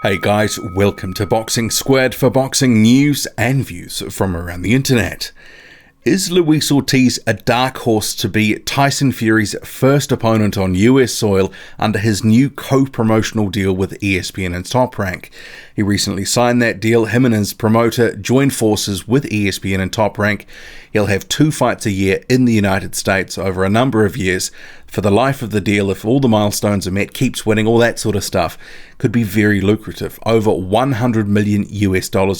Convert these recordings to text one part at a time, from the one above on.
Hey guys, welcome to Boxing Squared for boxing news and views from around the internet. Is Luis Ortiz a dark horse to be Tyson Fury's first opponent on US soil under his new co-promotional deal with ESPN and Top Rank? He recently signed that deal. Him and his promoter joined forces with ESPN and Top Rank. He'll have 2 fights a year in the United States over a number of years. For the life of the deal, if all the milestones are met, keeps winning, all that sort of stuff, could be very lucrative. Over $100 million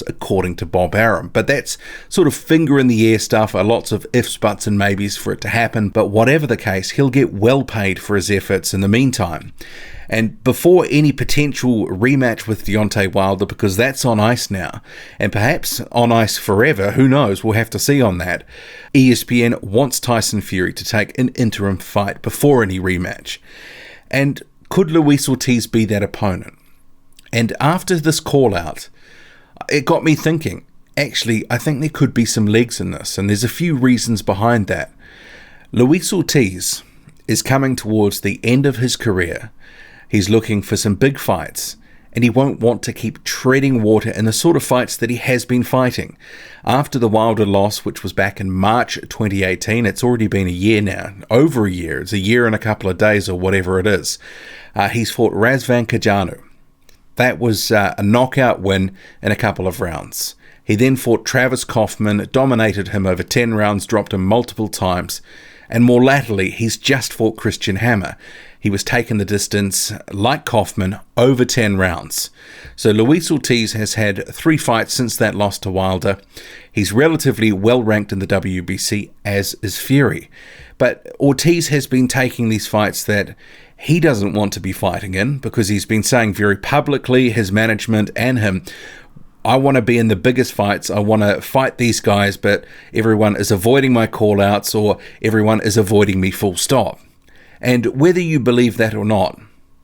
according to Bob Arum. But that's sort of finger in the air stuff, lots of ifs, buts and maybes for it to happen. But whatever the case, he'll get well paid for his efforts in the meantime. And before any potential rematch with Deontay Wilder, because that's on ice now, and perhaps on ice forever, who knows, we'll have to see on that, ESPN wants Tyson Fury to take an interim fight before any rematch. And could Luis Ortiz be that opponent? And after this call out, it got me thinking, actually, I think there could be some legs in this, and there's a few reasons behind that. Luis Ortiz is coming towards the end of his career. He's looking for some big fights, and he won't want to keep treading water in the sort of fights that he has been fighting. After the Wilder loss, which was back in March 2018, it's already been a year now, over a year, it's a year and a couple of days or whatever it is. He's fought Razvan Kajanu. That was a knockout win in a couple of rounds. He then fought Travis Kaufman, dominated him over 10 rounds, dropped him multiple times. And more latterly, he's just fought Christian Hammer. He was taking the distance, like Kaufman, over 10 rounds. So Luis Ortiz has had 3 fights since that loss to Wilder. He's relatively well ranked in the WBC, as is Fury. But Ortiz has been taking these fights that he doesn't want to be fighting in, because he's been saying very publicly, his management and him, I want to be in the biggest fights, I want to fight these guys, but everyone is avoiding my call-outs, or everyone is avoiding me full stop. And whether you believe that or not,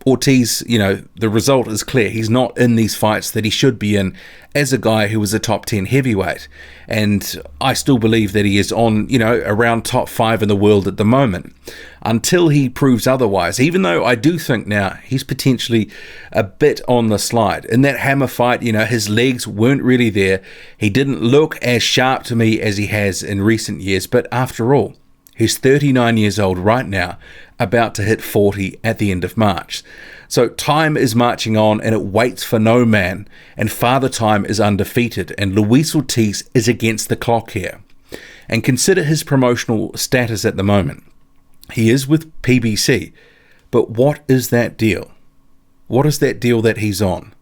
Ortiz, the result is clear. He's not in these fights that he should be in as a guy who was a top 10 heavyweight. And I still believe that he is on, around top 5 in the world at the moment, until he proves otherwise. Even though I do think now he's potentially a bit on the slide. In that Hammer fight, his legs weren't really there. He didn't look as sharp to me as he has in recent years. But after all, he's 39 years old right now, about to hit 40 at the end of March. So time is marching on, and it waits for no man, and Father Time is undefeated, and Luis Ortiz is against the clock here. And consider his promotional status at the moment. He is with PBC, but what is that deal? What is that deal that he's on?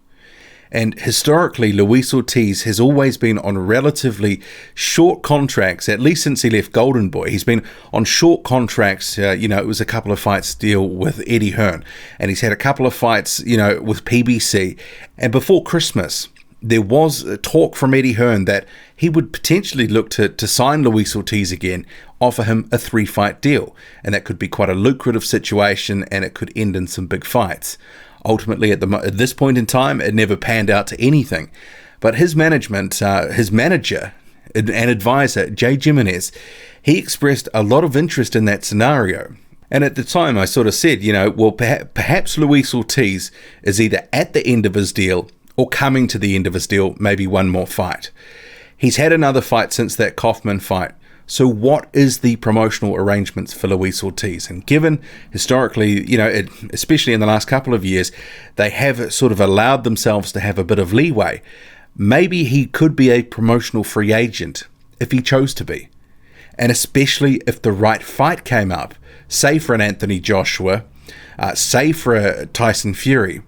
And historically, Luis Ortiz has always been on relatively short contracts, at least since he left Golden Boy. He's been on short contracts. It was a couple of fights deal with Eddie Hearn. And he's had a couple of fights, with PBC. And before Christmas, there was a talk from Eddie Hearn that he would potentially look to sign Luis Ortiz again, offer him a 3-fight deal. And that could be quite a lucrative situation, and it could end in some big fights. Ultimately, at this point in time, it never panned out to anything. But his management, his manager and advisor, Jay Jimenez, he expressed a lot of interest in that scenario. And at the time, I sort of said, perhaps Luis Ortiz is either at the end of his deal or coming to the end of his deal, maybe one more fight. He's had another fight since that Kaufman fight. So what is the promotional arrangements for Luis Ortiz? And given historically, especially in the last couple of years, they have sort of allowed themselves to have a bit of leeway, maybe he could be a promotional free agent if he chose to be. And especially if the right fight came up, say for an Anthony Joshua, say for a Tyson Fury.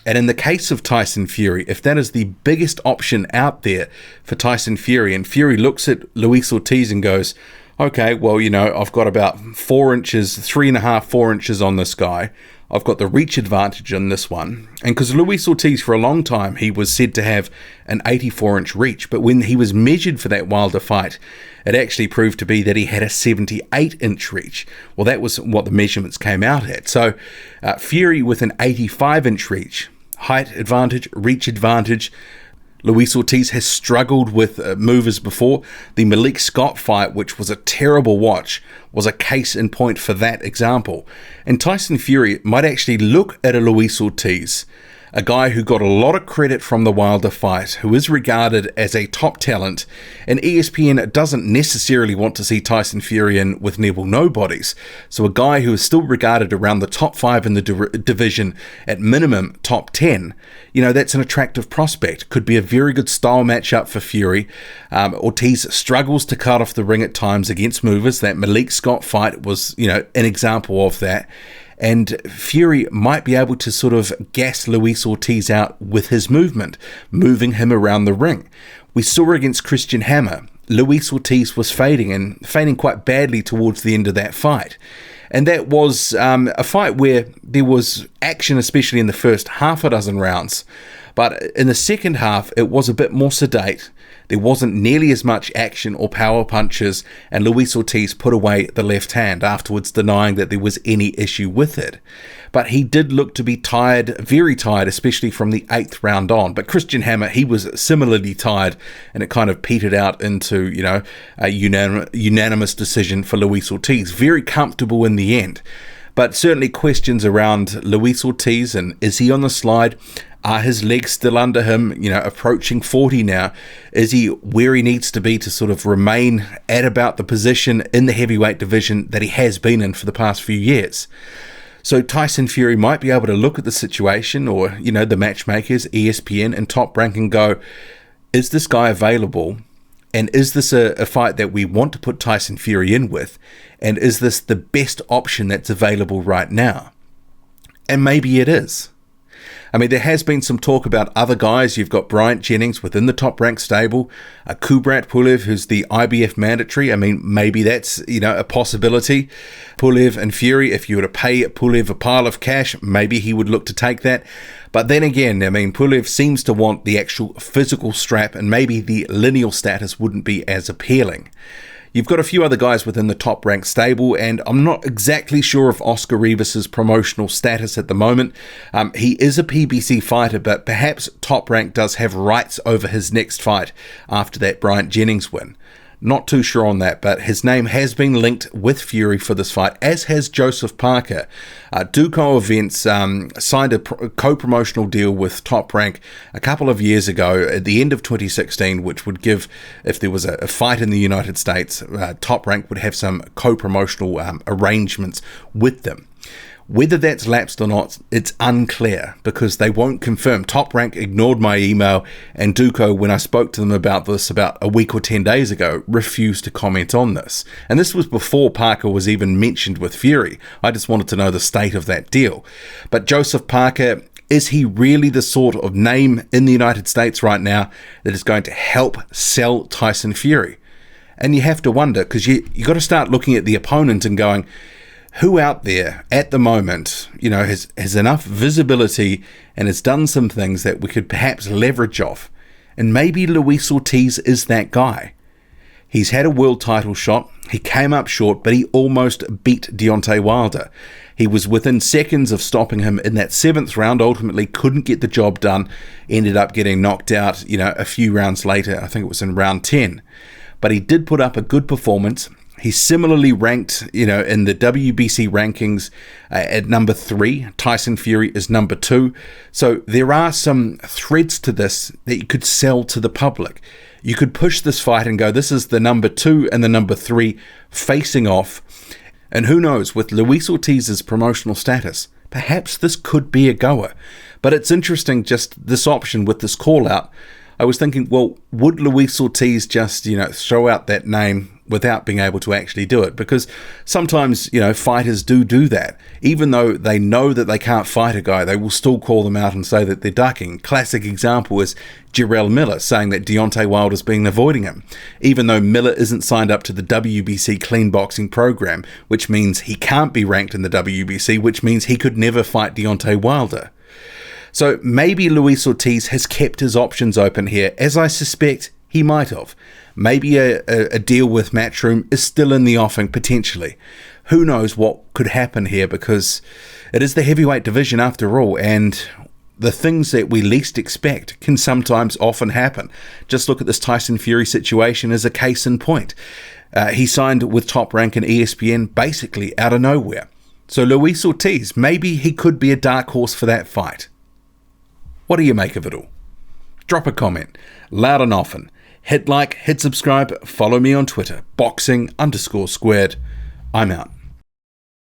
And in the case of Tyson Fury, if that is the biggest option out there for Tyson Fury, and Fury looks at Luis Ortiz and goes, okay, well, I've got about 4 inches, 3.5, 4 inches on this guy. I've got the reach advantage on this one. And because Luis Ortiz, for a long time, he was said to have an 84-inch reach. But when he was measured for that Wilder fight, it actually proved to be that he had a 78-inch reach. Well, that was what the measurements came out at. So Fury with an 85-inch reach, height advantage, reach advantage. Luis Ortiz has struggled with movers before. The Malik Scott fight, which was a terrible watch, was a case in point for that example. And Tyson Fury might actually look at a Luis Ortiz a guy who got a lot of credit from the Wilder fight, who is regarded as a top talent, and ESPN doesn't necessarily want to see Tyson Fury in with nearly nobodies. So a guy who is still regarded around the top 5 in the division, at minimum top 10, that's an attractive prospect. Could be a very good style matchup for Fury. Ortiz struggles to cut off the ring at times against movers. That Malik Scott fight was, an example of that. And Fury might be able to sort of gas Luis Ortiz out with his movement, moving him around the ring. We saw against Christian Hammer, Luis Ortiz was fading quite badly towards the end of that fight. And that was a fight where there was action, especially in the first half a dozen rounds. But in the second half, it was a bit more sedate. There wasn't nearly as much action or power punches, and Luis Ortiz put away the left hand, afterwards denying that there was any issue with it. But he did look to be tired, very tired, especially from the 8th round on. But Christian Hammer, he was similarly tired, and it kind of petered out into, a unanimous decision for Luis Ortiz. Very comfortable in the end. But certainly questions around Luis Ortiz, and is he on the slide? Are his legs still under him, approaching 40 now? Is he where he needs to be to sort of remain at about the position in the heavyweight division that he has been in for the past few years? So Tyson Fury might be able to look at the situation, or, the matchmakers, ESPN and Top Rank, and go, is this guy available? And is this a fight that we want to put Tyson Fury in with? And is this the best option that's available right now? And maybe it is. I mean, there has been some talk about other guys. You've got Bryant Jennings within the Top Rank stable, Kubrat Pulev, who's the IBF mandatory. I mean, maybe that's, a possibility. Pulev and Fury, if you were to pay Pulev a pile of cash, maybe he would look to take that. But then again, I mean, Pulev seems to want the actual physical strap, and maybe the lineal status wouldn't be as appealing. You've got a few other guys within the Top Rank stable, and I'm not exactly sure of Oscar Rivas's promotional status at the moment. He is a PBC fighter, but perhaps Top Rank does have rights over his next fight after that Bryant Jennings win. Not too sure on that, but his name has been linked with Fury for this fight, as has Joseph Parker. Duco Events signed a co-promotional deal with Top Rank a couple of years ago at the end of 2016, which would give, if there was a fight in the United States, Top Rank would have some co-promotional arrangements with them. Whether that's lapsed or not, it's unclear, because they won't confirm. Top Rank ignored my email, and Duco, when I spoke to them about this about a week or 10 days ago, refused to comment on this. And this was before Parker was even mentioned with Fury. I just wanted to know the state of that deal. But Joseph Parker, is he really the sort of name in the United States right now that is going to help sell Tyson Fury? And you have to wonder, because you got to start looking at the opponent and going, who out there at the moment, has enough visibility and has done some things that we could perhaps leverage off? And maybe Luis Ortiz is that guy. He's had a world title shot. He came up short, but he almost beat Deontay Wilder. He was within seconds of stopping him in that 7th round, ultimately couldn't get the job done, ended up getting knocked out, a few rounds later. I think it was in round 10. But he did put up a good performance. He's similarly ranked, in the WBC rankings at number 3. Tyson Fury is number 2. So there are some threads to this that you could sell to the public. You could push this fight and go, this is the number 2 and the number 3 facing off. And who knows, with Luis Ortiz's promotional status, perhaps this could be a goer. But it's interesting, just this option with this call out. I was thinking, well, would Luis Ortiz just, throw out that name without being able to actually do it? Because sometimes, fighters do that. Even though they know that they can't fight a guy, they will still call them out and say that they're ducking. Classic example is Jarrell Miller saying that Deontay Wilder's been avoiding him, even though Miller isn't signed up to the WBC clean boxing program, which means he can't be ranked in the WBC, which means he could never fight Deontay Wilder. So maybe Luis Ortiz has kept his options open here, as I suspect he might have. Maybe a deal with Matchroom is still in the offing, potentially. Who knows what could happen here, because it is the heavyweight division after all, and the things that we least expect can sometimes often happen. Just look at this Tyson Fury situation as a case in point. He signed with Top Rank and ESPN basically out of nowhere. So Luis Ortiz, maybe he could be a dark horse for that fight. What do you make of it all? Drop a comment, loud and often. Hit like, hit subscribe, follow me on Twitter, boxing_squared. I'm out.